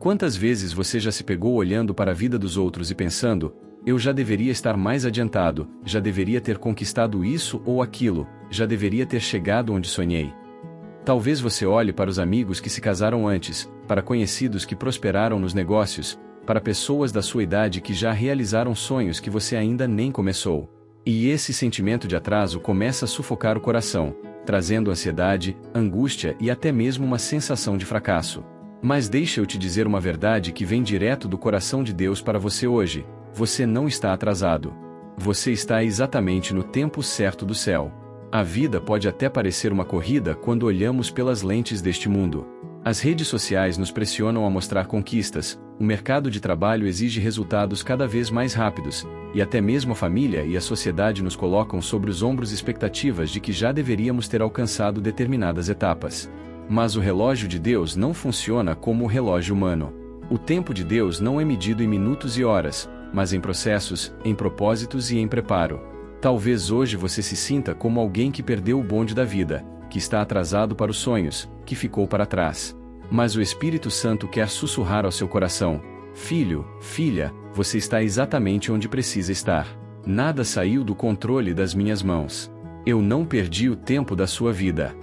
Quantas vezes você já se pegou olhando para a vida dos outros e pensando: eu já deveria estar mais adiantado, já deveria ter conquistado isso ou aquilo, já deveria ter chegado onde sonhei. Talvez você olhe para os amigos que se casaram antes, para conhecidos que prosperaram nos negócios, para pessoas da sua idade que já realizaram sonhos que você ainda nem começou. E esse sentimento de atraso começa a sufocar o coração, trazendo ansiedade, angústia e até mesmo uma sensação de fracasso. Mas deixa eu te dizer uma verdade que vem direto do coração de Deus para você hoje: você não está atrasado. Você está exatamente no tempo certo do céu. A vida pode até parecer uma corrida quando olhamos pelas lentes deste mundo. As redes sociais nos pressionam a mostrar conquistas, o mercado de trabalho exige resultados cada vez mais rápidos, e até mesmo a família e a sociedade nos colocam sobre os ombros expectativas de que já deveríamos ter alcançado determinadas etapas. Mas o relógio de Deus não funciona como o relógio humano. O tempo de Deus não é medido em minutos e horas, mas em processos, em propósitos e em preparo. Talvez hoje você se sinta como alguém que perdeu o bonde da vida, que está atrasado para os sonhos, que ficou para trás. Mas o Espírito Santo quer sussurrar ao seu coração: filho, filha, você está exatamente onde precisa estar. Nada saiu do controle das minhas mãos. Eu não perdi o tempo da sua vida.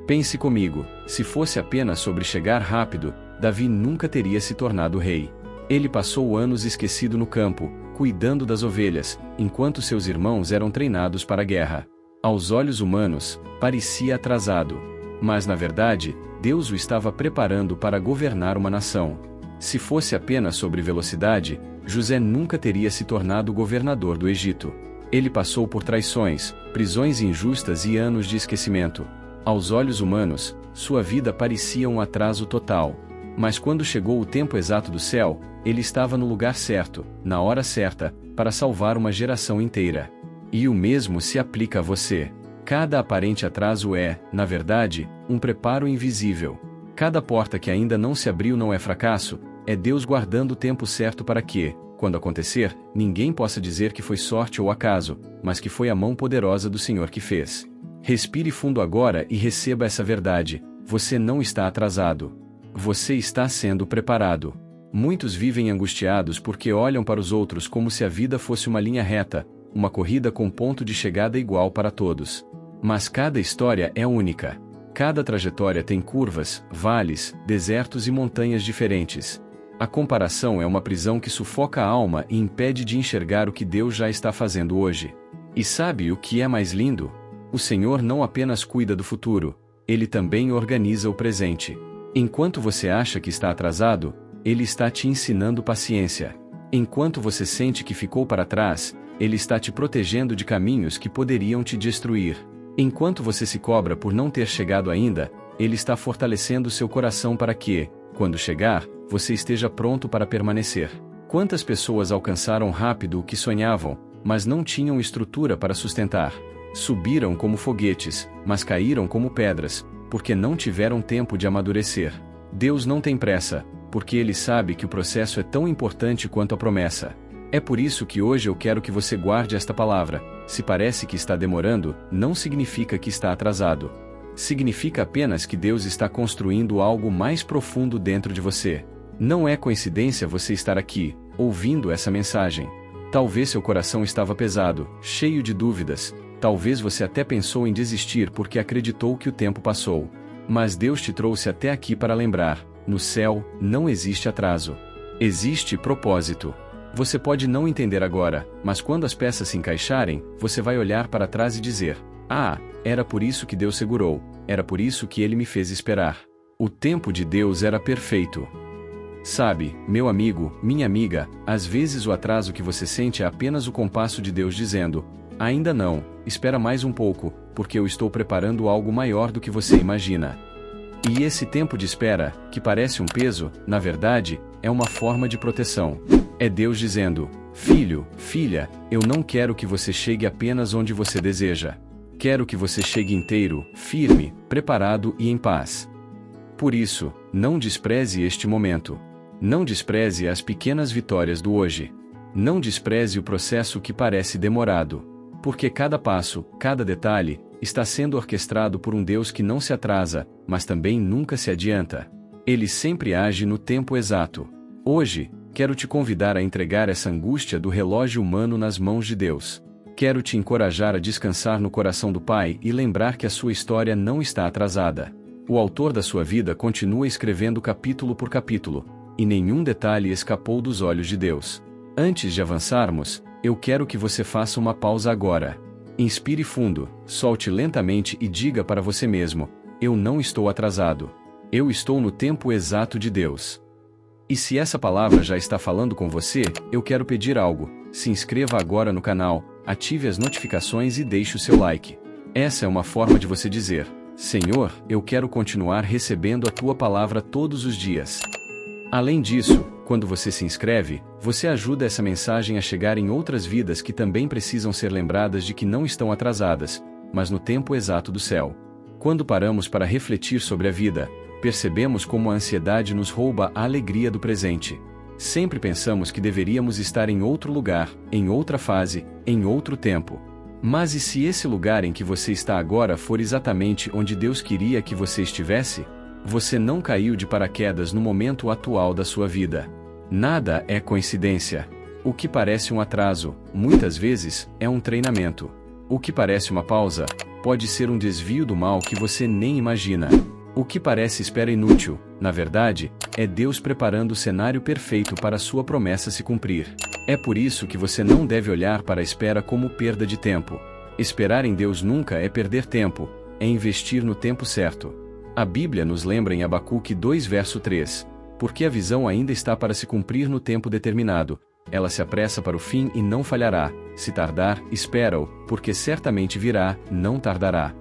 Pense comigo, se fosse apenas sobre chegar rápido, Davi nunca teria se tornado rei. Ele passou anos esquecido no campo, cuidando das ovelhas, enquanto seus irmãos eram treinados para a guerra. Aos olhos humanos, parecia atrasado. Mas na verdade, Deus o estava preparando para governar uma nação. Se fosse apenas sobre velocidade, José nunca teria se tornado governador do Egito. Ele passou por traições, prisões injustas e anos de esquecimento. Aos olhos humanos, sua vida parecia um atraso total. Mas quando chegou o tempo exato do céu, ele estava no lugar certo, na hora certa, para salvar uma geração inteira. E o mesmo se aplica a você. Cada aparente atraso é, na verdade, um preparo invisível. Cada porta que ainda não se abriu não é fracasso, é Deus guardando o tempo certo para que, quando acontecer, ninguém possa dizer que foi sorte ou acaso, mas que foi a mão poderosa do Senhor que fez. Respire fundo agora e receba essa verdade: você não está atrasado. Você está sendo preparado. Muitos vivem angustiados porque olham para os outros como se a vida fosse uma linha reta, uma corrida com ponto de chegada igual para todos. Mas cada história é única. Cada trajetória tem curvas, vales, desertos e montanhas diferentes. A comparação é uma prisão que sufoca a alma e impede de enxergar o que Deus já está fazendo hoje. E sabe o que é mais lindo? O Senhor não apenas cuida do futuro, Ele também organiza o presente. Enquanto você acha que está atrasado, Ele está te ensinando paciência. Enquanto você sente que ficou para trás, Ele está te protegendo de caminhos que poderiam te destruir. Enquanto você se cobra por não ter chegado ainda, Ele está fortalecendo seu coração para que, quando chegar, você esteja pronto para permanecer. Quantas pessoas alcançaram rápido o que sonhavam, mas não tinham estrutura para sustentar? Subiram como foguetes, mas caíram como pedras, porque não tiveram tempo de amadurecer. Deus não tem pressa, porque Ele sabe que o processo é tão importante quanto a promessa. É por isso que hoje eu quero que você guarde esta palavra: se parece que está demorando, não significa que está atrasado. Significa apenas que Deus está construindo algo mais profundo dentro de você. Não é coincidência você estar aqui, ouvindo essa mensagem. Talvez seu coração estava pesado, cheio de dúvidas. Talvez você até pensou em desistir porque acreditou que o tempo passou. Mas Deus te trouxe até aqui para lembrar: no céu, não existe atraso. Existe propósito. Você pode não entender agora, mas quando as peças se encaixarem, você vai olhar para trás e dizer: ah, era por isso que Deus segurou, era por isso que Ele me fez esperar. O tempo de Deus era perfeito. Sabe, meu amigo, minha amiga, às vezes o atraso que você sente é apenas o compasso de Deus dizendo: ainda não, espera mais um pouco, porque eu estou preparando algo maior do que você imagina. E esse tempo de espera, que parece um peso, na verdade, é uma forma de proteção. É Deus dizendo: filho, filha, eu não quero que você chegue apenas onde você deseja. Quero que você chegue inteiro, firme, preparado e em paz. Por isso, não despreze este momento. Não despreze as pequenas vitórias do hoje. Não despreze o processo que parece demorado. Porque cada passo, cada detalhe, está sendo orquestrado por um Deus que não se atrasa, mas também nunca se adianta. Ele sempre age no tempo exato. Hoje, quero te convidar a entregar essa angústia do relógio humano nas mãos de Deus. Quero te encorajar a descansar no coração do Pai e lembrar que a sua história não está atrasada. O autor da sua vida continua escrevendo capítulo por capítulo, e nenhum detalhe escapou dos olhos de Deus. Antes de avançarmos, eu quero que você faça uma pausa agora. Inspire fundo, solte lentamente e diga para você mesmo: eu não estou atrasado. Eu estou no tempo exato de Deus. E se essa palavra já está falando com você, eu quero pedir algo: se inscreva agora no canal, ative as notificações e deixe o seu like. Essa é uma forma de você dizer: Senhor, eu quero continuar recebendo a tua palavra todos os dias. Além disso, quando você se inscreve, você ajuda essa mensagem a chegar em outras vidas que também precisam ser lembradas de que não estão atrasadas, mas no tempo exato do céu. Quando paramos para refletir sobre a vida, percebemos como a ansiedade nos rouba a alegria do presente. Sempre pensamos que deveríamos estar em outro lugar, em outra fase, em outro tempo. Mas e se esse lugar em que você está agora for exatamente onde Deus queria que você estivesse? Você não caiu de paraquedas no momento atual da sua vida. Nada é coincidência. O que parece um atraso, muitas vezes, é um treinamento. O que parece uma pausa, pode ser um desvio do mal que você nem imagina. O que parece espera inútil, na verdade, é Deus preparando o cenário perfeito para a sua promessa se cumprir. É por isso que você não deve olhar para a espera como perda de tempo. Esperar em Deus nunca é perder tempo, é investir no tempo certo. A Bíblia nos lembra em Abacuque 2 verso 3, porque a visão ainda está para se cumprir no tempo determinado, ela se apressa para o fim e não falhará, se tardar, espera-o, porque certamente virá, não tardará.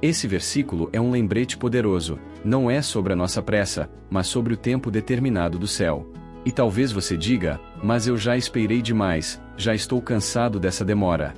Esse versículo é um lembrete poderoso, não é sobre a nossa pressa, mas sobre o tempo determinado do céu. E talvez você diga: mas eu já esperei demais, já estou cansado dessa demora.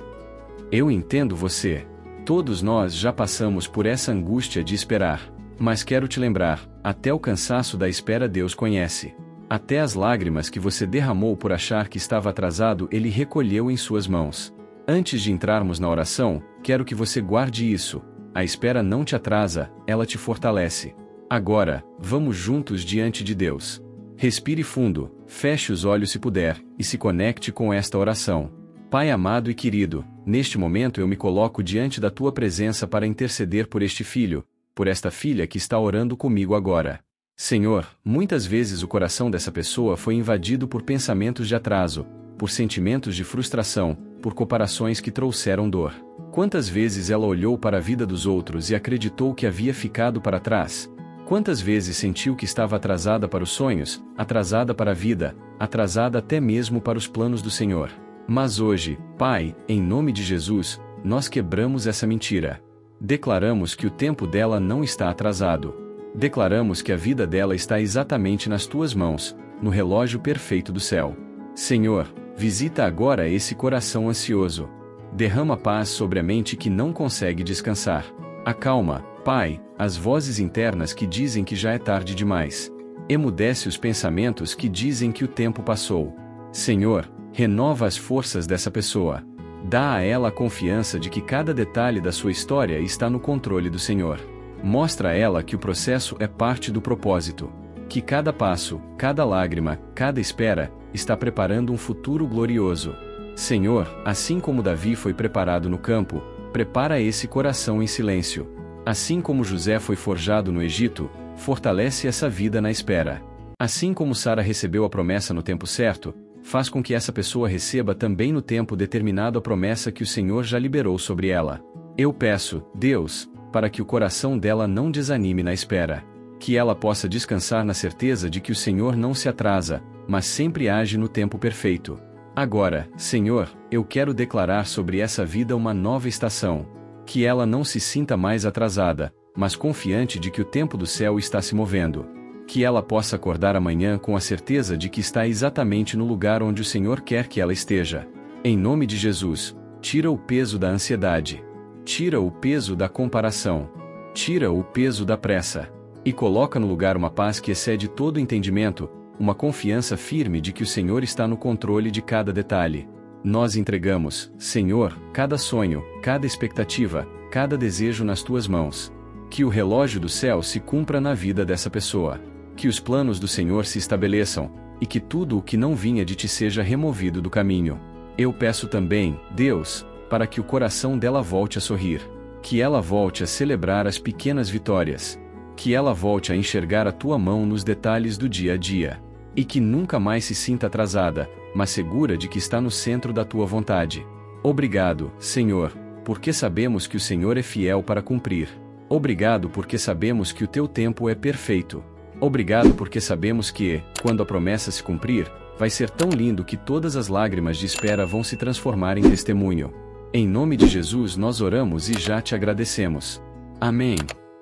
Eu entendo você. Todos nós já passamos por essa angústia de esperar. Mas quero te lembrar, até o cansaço da espera Deus conhece. Até as lágrimas que você derramou por achar que estava atrasado Ele recolheu em suas mãos. Antes de entrarmos na oração, quero que você guarde isso. A espera não te atrasa, ela te fortalece. Agora, vamos juntos diante de Deus. Respire fundo, feche os olhos se puder, e se conecte com esta oração. Pai amado e querido, neste momento eu me coloco diante da tua presença para interceder por este filho, por esta filha que está orando comigo agora. Senhor, muitas vezes o coração dessa pessoa foi invadido por pensamentos de atraso, por sentimentos de frustração, por comparações que trouxeram dor. Quantas vezes ela olhou para a vida dos outros e acreditou que havia ficado para trás? Quantas vezes sentiu que estava atrasada para os sonhos, atrasada para a vida, atrasada até mesmo para os planos do Senhor? Mas hoje, Pai, em nome de Jesus, nós quebramos essa mentira. Declaramos que o tempo dela não está atrasado. Declaramos que a vida dela está exatamente nas tuas mãos, no relógio perfeito do céu. Senhor, visita agora esse coração ansioso. Derrama paz sobre a mente que não consegue descansar. Acalma, Pai, as vozes internas que dizem que já é tarde demais. Emudece os pensamentos que dizem que o tempo passou. Senhor, renova as forças dessa pessoa. Dá a ela a confiança de que cada detalhe da sua história está no controle do Senhor. Mostra a ela que o processo é parte do propósito. Que cada passo, cada lágrima, cada espera, está preparando um futuro glorioso. Senhor, assim como Davi foi preparado no campo, prepara esse coração em silêncio. Assim como José foi forjado no Egito, fortalece essa vida na espera. Assim como Sara recebeu a promessa no tempo certo, faz com que essa pessoa receba também no tempo determinado a promessa que o Senhor já liberou sobre ela. Eu peço, Deus, para que o coração dela não desanime na espera. Que ela possa descansar na certeza de que o Senhor não se atrasa, mas sempre age no tempo perfeito. Agora, Senhor, eu quero declarar sobre essa vida uma nova estação. Que ela não se sinta mais atrasada, mas confiante de que o tempo do céu está se movendo. Que ela possa acordar amanhã com a certeza de que está exatamente no lugar onde o Senhor quer que ela esteja. Em nome de Jesus, tira o peso da ansiedade. Tira o peso da comparação. Tira o peso da pressa. E coloca no lugar uma paz que excede todo entendimento, uma confiança firme de que o Senhor está no controle de cada detalhe. Nós entregamos, Senhor, cada sonho, cada expectativa, cada desejo nas tuas mãos. Que o relógio do céu se cumpra na vida dessa pessoa. Que os planos do Senhor se estabeleçam, e que tudo o que não vinha de ti seja removido do caminho. Eu peço também, Deus, para que o coração dela volte a sorrir. Que ela volte a celebrar as pequenas vitórias. Que ela volte a enxergar a tua mão nos detalhes do dia a dia. E que nunca mais se sinta atrasada, mas segura de que está no centro da tua vontade. Obrigado, Senhor, porque sabemos que o Senhor é fiel para cumprir. Obrigado porque sabemos que o teu tempo é perfeito. Obrigado porque sabemos que, quando a promessa se cumprir, vai ser tão lindo que todas as lágrimas de espera vão se transformar em testemunho. Em nome de Jesus nós oramos e já te agradecemos. Amém.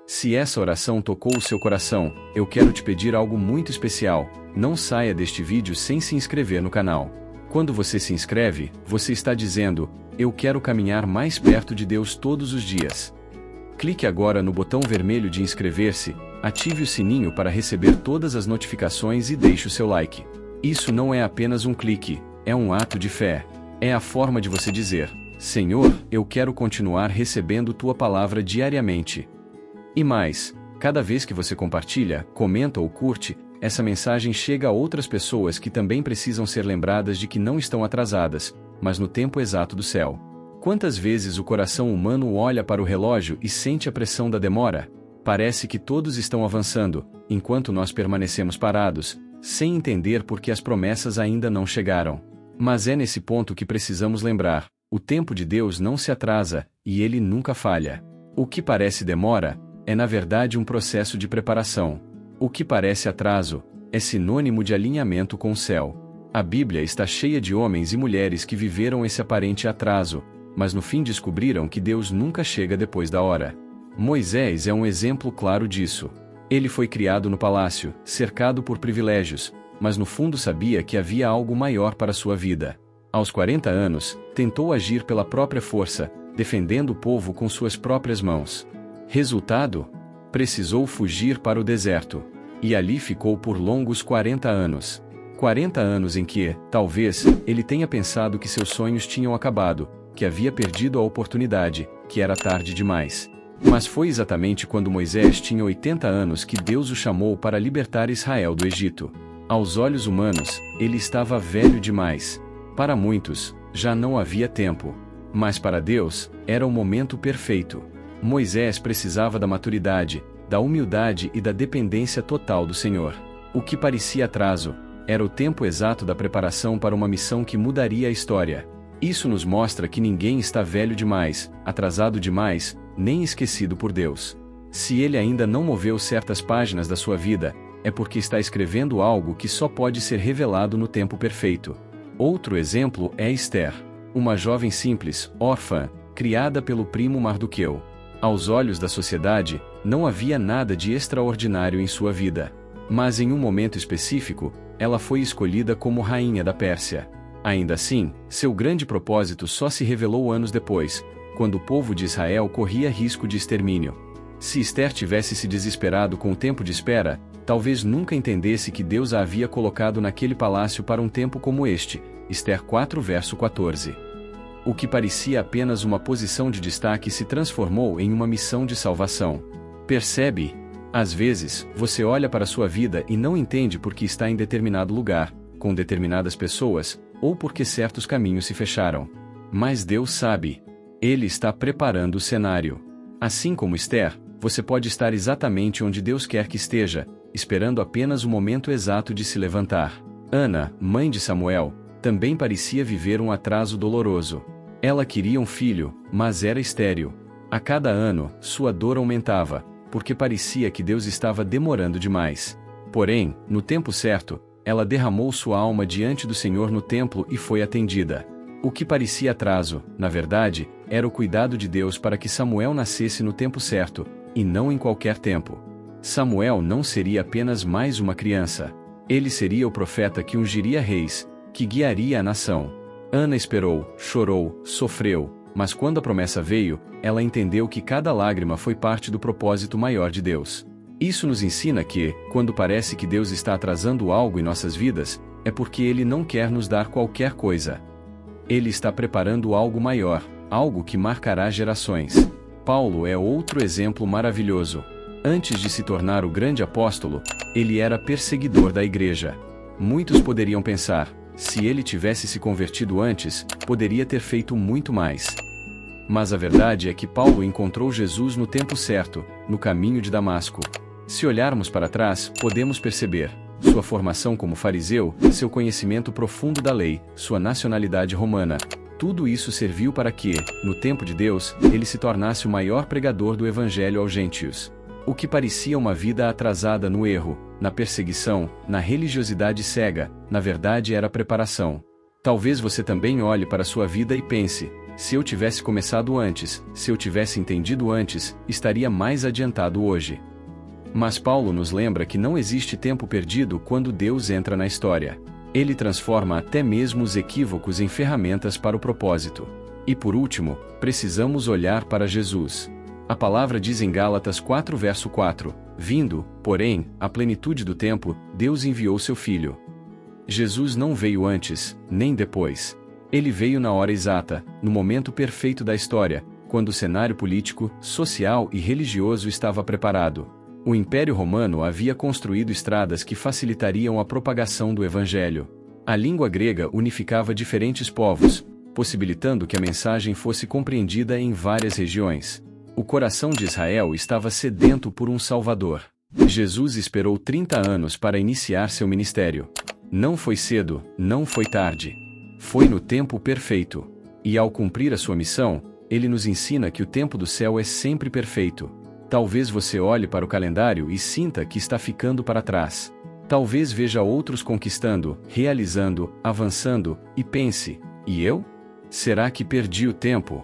Se essa oração tocou o seu coração, eu quero te pedir algo muito especial. Não saia deste vídeo sem se inscrever no canal. Quando você se inscreve, você está dizendo, eu quero caminhar mais perto de Deus todos os dias. Clique agora no botão vermelho de inscrever-se, ative o sininho para receber todas as notificações e deixe o seu like. Isso não é apenas um clique, é um ato de fé. É a forma de você dizer, Senhor, eu quero continuar recebendo tua palavra diariamente. E mais, cada vez que você compartilha, comenta ou curte, essa mensagem chega a outras pessoas que também precisam ser lembradas de que não estão atrasadas, mas no tempo exato do céu. Quantas vezes o coração humano olha para o relógio e sente a pressão da demora? Parece que todos estão avançando, enquanto nós permanecemos parados, sem entender por que as promessas ainda não chegaram. Mas é nesse ponto que precisamos lembrar, o tempo de Deus não se atrasa, e ele nunca falha. O que parece demora, é na verdade um processo de preparação. O que parece atraso, é sinônimo de alinhamento com o céu. A Bíblia está cheia de homens e mulheres que viveram esse aparente atraso, mas no fim descobriram que Deus nunca chega depois da hora. Moisés é um exemplo claro disso. Ele foi criado no palácio, cercado por privilégios, mas no fundo sabia que havia algo maior para sua vida. Aos 40 anos, tentou agir pela própria força, defendendo o povo com suas próprias mãos. Resultado? Precisou fugir para o deserto. E ali ficou por longos 40 anos. 40 anos em que, talvez, ele tenha pensado que seus sonhos tinham acabado, que havia perdido a oportunidade, que era tarde demais. Mas foi exatamente quando Moisés tinha 80 anos que Deus o chamou para libertar Israel do Egito. Aos olhos humanos, ele estava velho demais. Para muitos, já não havia tempo. Mas para Deus, era o momento perfeito. Moisés precisava da maturidade, da humildade e da dependência total do Senhor. O que parecia atraso, era o tempo exato da preparação para uma missão que mudaria a história. Isso nos mostra que ninguém está velho demais, atrasado demais, nem esquecido por Deus. Se Ele ainda não moveu certas páginas da sua vida, é porque está escrevendo algo que só pode ser revelado no tempo perfeito. Outro exemplo é Esther, uma jovem simples, órfã, criada pelo primo Mardoqueu. Aos olhos da sociedade, não havia nada de extraordinário em sua vida. Mas em um momento específico, ela foi escolhida como rainha da Pérsia. Ainda assim, seu grande propósito só se revelou anos depois, quando o povo de Israel corria risco de extermínio. Se Esther tivesse se desesperado com o tempo de espera, talvez nunca entendesse que Deus a havia colocado naquele palácio para um tempo como este. Esther 4 verso 14. O que parecia apenas uma posição de destaque se transformou em uma missão de salvação. Percebe? Às vezes, você olha para sua vida e não entende por que está em determinado lugar, com determinadas pessoas, ou porque certos caminhos se fecharam. Mas Deus sabe. Ele está preparando o cenário. Assim como Esther, você pode estar exatamente onde Deus quer que esteja, esperando apenas o momento exato de se levantar. Ana, mãe de Samuel, também parecia viver um atraso doloroso. Ela queria um filho, mas era estéril. A cada ano, sua dor aumentava, porque parecia que Deus estava demorando demais. Porém, no tempo certo, ela derramou sua alma diante do Senhor no templo e foi atendida. O que parecia atraso, na verdade, era o cuidado de Deus para que Samuel nascesse no tempo certo, e não em qualquer tempo. Samuel não seria apenas mais uma criança. Ele seria o profeta que ungiria reis, que guiaria a nação. Ana esperou, chorou, sofreu, mas quando a promessa veio, ela entendeu que cada lágrima foi parte do propósito maior de Deus. Isso nos ensina que, quando parece que Deus está atrasando algo em nossas vidas, é porque Ele não quer nos dar qualquer coisa. Ele está preparando algo maior, algo que marcará gerações. Paulo é outro exemplo maravilhoso. Antes de se tornar o grande apóstolo, ele era perseguidor da igreja. Muitos poderiam pensar, se ele tivesse se convertido antes, poderia ter feito muito mais. Mas a verdade é que Paulo encontrou Jesus no tempo certo, no caminho de Damasco. Se olharmos para trás, podemos perceber sua formação como fariseu, seu conhecimento profundo da lei, sua nacionalidade romana. Tudo isso serviu para que, no tempo de Deus, ele se tornasse o maior pregador do evangelho aos gentios. O que parecia uma vida atrasada no erro, na perseguição, na religiosidade cega, na verdade era preparação. Talvez você também olhe para sua vida e pense, se eu tivesse começado antes, se eu tivesse entendido antes, estaria mais adiantado hoje. Mas Paulo nos lembra que não existe tempo perdido quando Deus entra na história. Ele transforma até mesmo os equívocos em ferramentas para o propósito. E por último, precisamos olhar para Jesus. A palavra diz em Gálatas 4 verso 4, vindo, porém, a plenitude do tempo, Deus enviou seu Filho. Jesus não veio antes, nem depois. Ele veio na hora exata, no momento perfeito da história, quando o cenário político, social e religioso estava preparado. O Império Romano havia construído estradas que facilitariam a propagação do Evangelho. A língua grega unificava diferentes povos, possibilitando que a mensagem fosse compreendida em várias regiões. O coração de Israel estava sedento por um Salvador. Jesus esperou 30 anos para iniciar seu ministério. Não foi cedo, não foi tarde. Foi no tempo perfeito. E ao cumprir a sua missão, ele nos ensina que o tempo do céu é sempre perfeito. Talvez você olhe para o calendário e sinta que está ficando para trás. Talvez veja outros conquistando, realizando, avançando, e pense, e eu? Será que perdi o tempo?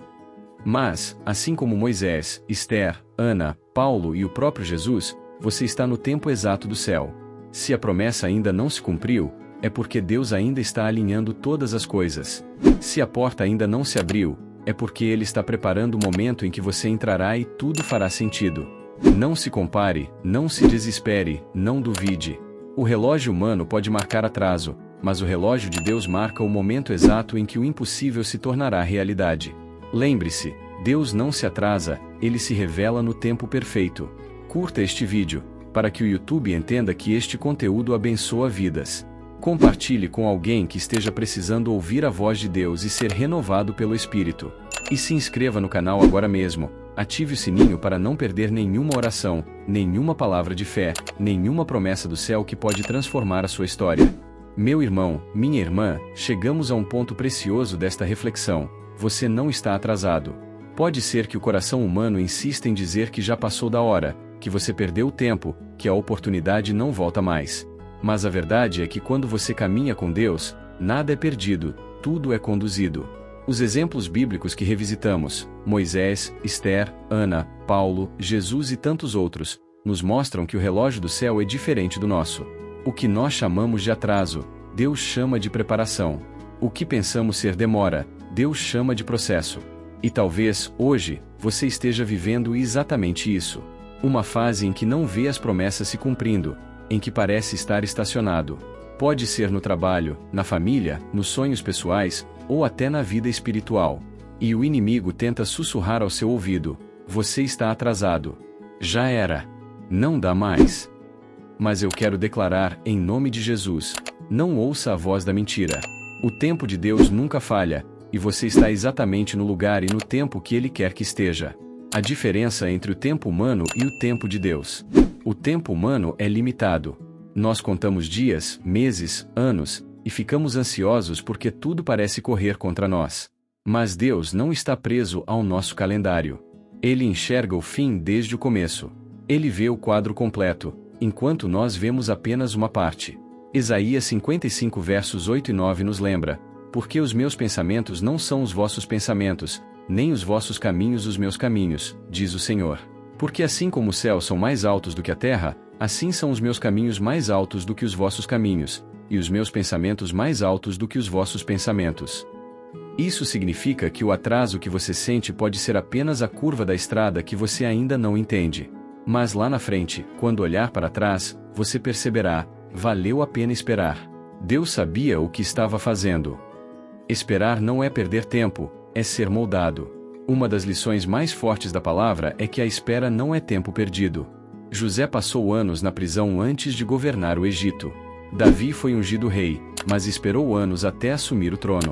Mas, assim como Moisés, Esther, Ana, Paulo e o próprio Jesus, você está no tempo exato do céu. Se a promessa ainda não se cumpriu, é porque Deus ainda está alinhando todas as coisas. Se a porta ainda não se abriu, é porque Ele está preparando o momento em que você entrará e tudo fará sentido. Não se compare, não se desespere, não duvide. O relógio humano pode marcar atraso, mas o relógio de Deus marca o momento exato em que o impossível se tornará realidade. Lembre-se, Deus não se atrasa, Ele se revela no tempo perfeito. Curta este vídeo, para que o YouTube entenda que este conteúdo abençoa vidas. Compartilhe com alguém que esteja precisando ouvir a voz de Deus e ser renovado pelo Espírito. E se inscreva no canal agora mesmo, ative o sininho para não perder nenhuma oração, nenhuma palavra de fé, nenhuma promessa do céu que pode transformar a sua história. Meu irmão, minha irmã, chegamos a um ponto precioso desta reflexão. Você não está atrasado. Pode ser que o coração humano insista em dizer que já passou da hora, que você perdeu o tempo, que a oportunidade não volta mais. Mas a verdade é que quando você caminha com Deus, nada é perdido, tudo é conduzido. Os exemplos bíblicos que revisitamos, Moisés, Esther, Ana, Paulo, Jesus e tantos outros, nos mostram que o relógio do céu é diferente do nosso. O que nós chamamos de atraso, Deus chama de preparação. O que pensamos ser demora, Deus chama de processo. E talvez, hoje, você esteja vivendo exatamente isso. Uma fase em que não vê as promessas se cumprindo, em que parece estar estacionado. Pode ser no trabalho, na família, nos sonhos pessoais, ou até na vida espiritual. E o inimigo tenta sussurrar ao seu ouvido: você está atrasado. Já era. Não dá mais. Mas eu quero declarar, em nome de Jesus, não ouça a voz da mentira. O tempo de Deus nunca falha, e você está exatamente no lugar e no tempo que Ele quer que esteja. A diferença entre o tempo humano e o tempo de Deus. O tempo humano é limitado. Nós contamos dias, meses, anos, e ficamos ansiosos porque tudo parece correr contra nós. Mas Deus não está preso ao nosso calendário. Ele enxerga o fim desde o começo. Ele vê o quadro completo, enquanto nós vemos apenas uma parte. Isaías 55 versos 8 e 9 nos lembra: porque os meus pensamentos não são os vossos pensamentos, nem os vossos caminhos os meus caminhos, diz o Senhor. Porque assim como os céus são mais altos do que a terra, assim são os meus caminhos mais altos do que os vossos caminhos, e os meus pensamentos mais altos do que os vossos pensamentos. Isso significa que o atraso que você sente pode ser apenas a curva da estrada que você ainda não entende. Mas lá na frente, quando olhar para trás, você perceberá: valeu a pena esperar. Deus sabia o que estava fazendo. Esperar não é perder tempo, é ser moldado. Uma das lições mais fortes da palavra é que a espera não é tempo perdido. José passou anos na prisão antes de governar o Egito. Davi foi ungido rei, mas esperou anos até assumir o trono.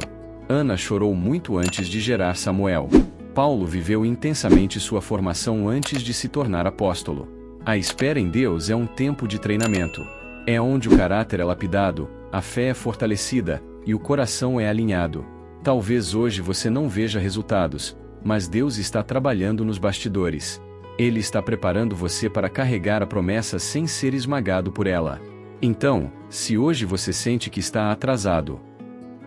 Ana chorou muito antes de gerar Samuel. Paulo viveu intensamente sua formação antes de se tornar apóstolo. A espera em Deus é um tempo de treinamento. É onde o caráter é lapidado, a fé é fortalecida, e o coração é alinhado. Talvez hoje você não veja resultados, mas Deus está trabalhando nos bastidores. Ele está preparando você para carregar a promessa sem ser esmagado por ela. Então, se hoje você sente que está atrasado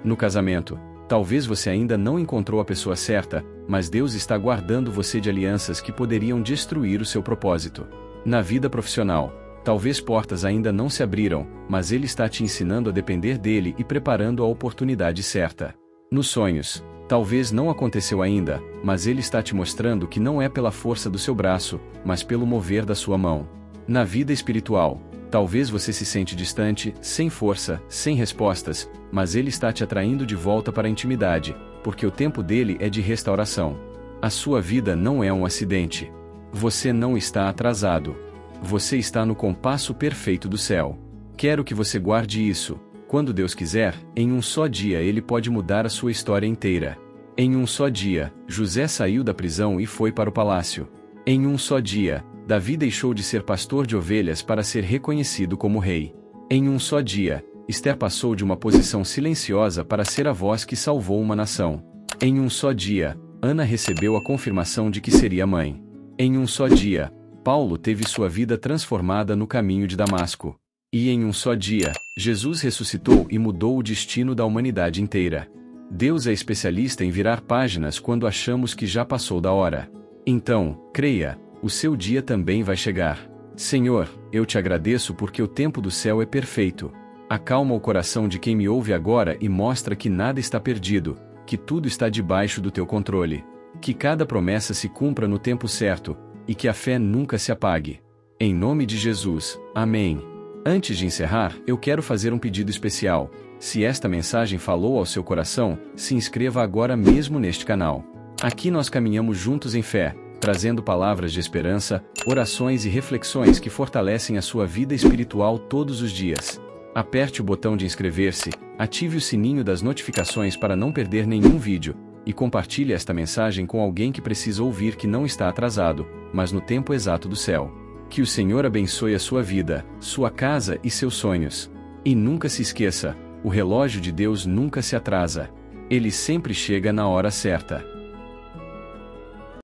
no casamento, talvez você ainda não encontrou a pessoa certa, mas Deus está guardando você de alianças que poderiam destruir o seu propósito. Na vida profissional, talvez portas ainda não se abriram, mas Ele está te ensinando a depender dele e preparando a oportunidade certa. Nos sonhos, talvez não aconteceu ainda, mas Ele está te mostrando que não é pela força do seu braço, mas pelo mover da sua mão. Na vida espiritual, talvez você se sente distante, sem força, sem respostas, mas Ele está te atraindo de volta para a intimidade, porque o tempo dele é de restauração. A sua vida não é um acidente. Você não está atrasado. Você está no compasso perfeito do céu. Quero que você guarde isso. Quando Deus quiser, em um só dia Ele pode mudar a sua história inteira. Em um só dia, José saiu da prisão e foi para o palácio. Em um só dia, Davi deixou de ser pastor de ovelhas para ser reconhecido como rei. Em um só dia, Esther passou de uma posição silenciosa para ser a voz que salvou uma nação. Em um só dia, Ana recebeu a confirmação de que seria mãe. Em um só dia, Paulo teve sua vida transformada no caminho de Damasco. E em um só dia, Jesus ressuscitou e mudou o destino da humanidade inteira. Deus é especialista em virar páginas quando achamos que já passou da hora. Então, creia, o seu dia também vai chegar. Senhor, eu te agradeço porque o tempo do céu é perfeito. Acalma o coração de quem me ouve agora e mostra que nada está perdido, que tudo está debaixo do teu controle. Que cada promessa se cumpra no tempo certo, e que a fé nunca se apague. Em nome de Jesus, amém. Antes de encerrar, eu quero fazer um pedido especial. Se esta mensagem falou ao seu coração, se inscreva agora mesmo neste canal. Aqui nós caminhamos juntos em fé, trazendo palavras de esperança, orações e reflexões que fortalecem a sua vida espiritual todos os dias. Aperte o botão de inscrever-se, ative o sininho das notificações para não perder nenhum vídeo, e compartilhe esta mensagem com alguém que precisa ouvir que não está atrasado, mas no tempo exato do céu. Que o Senhor abençoe a sua vida, sua casa e seus sonhos. E nunca se esqueça, o relógio de Deus nunca se atrasa. Ele sempre chega na hora certa.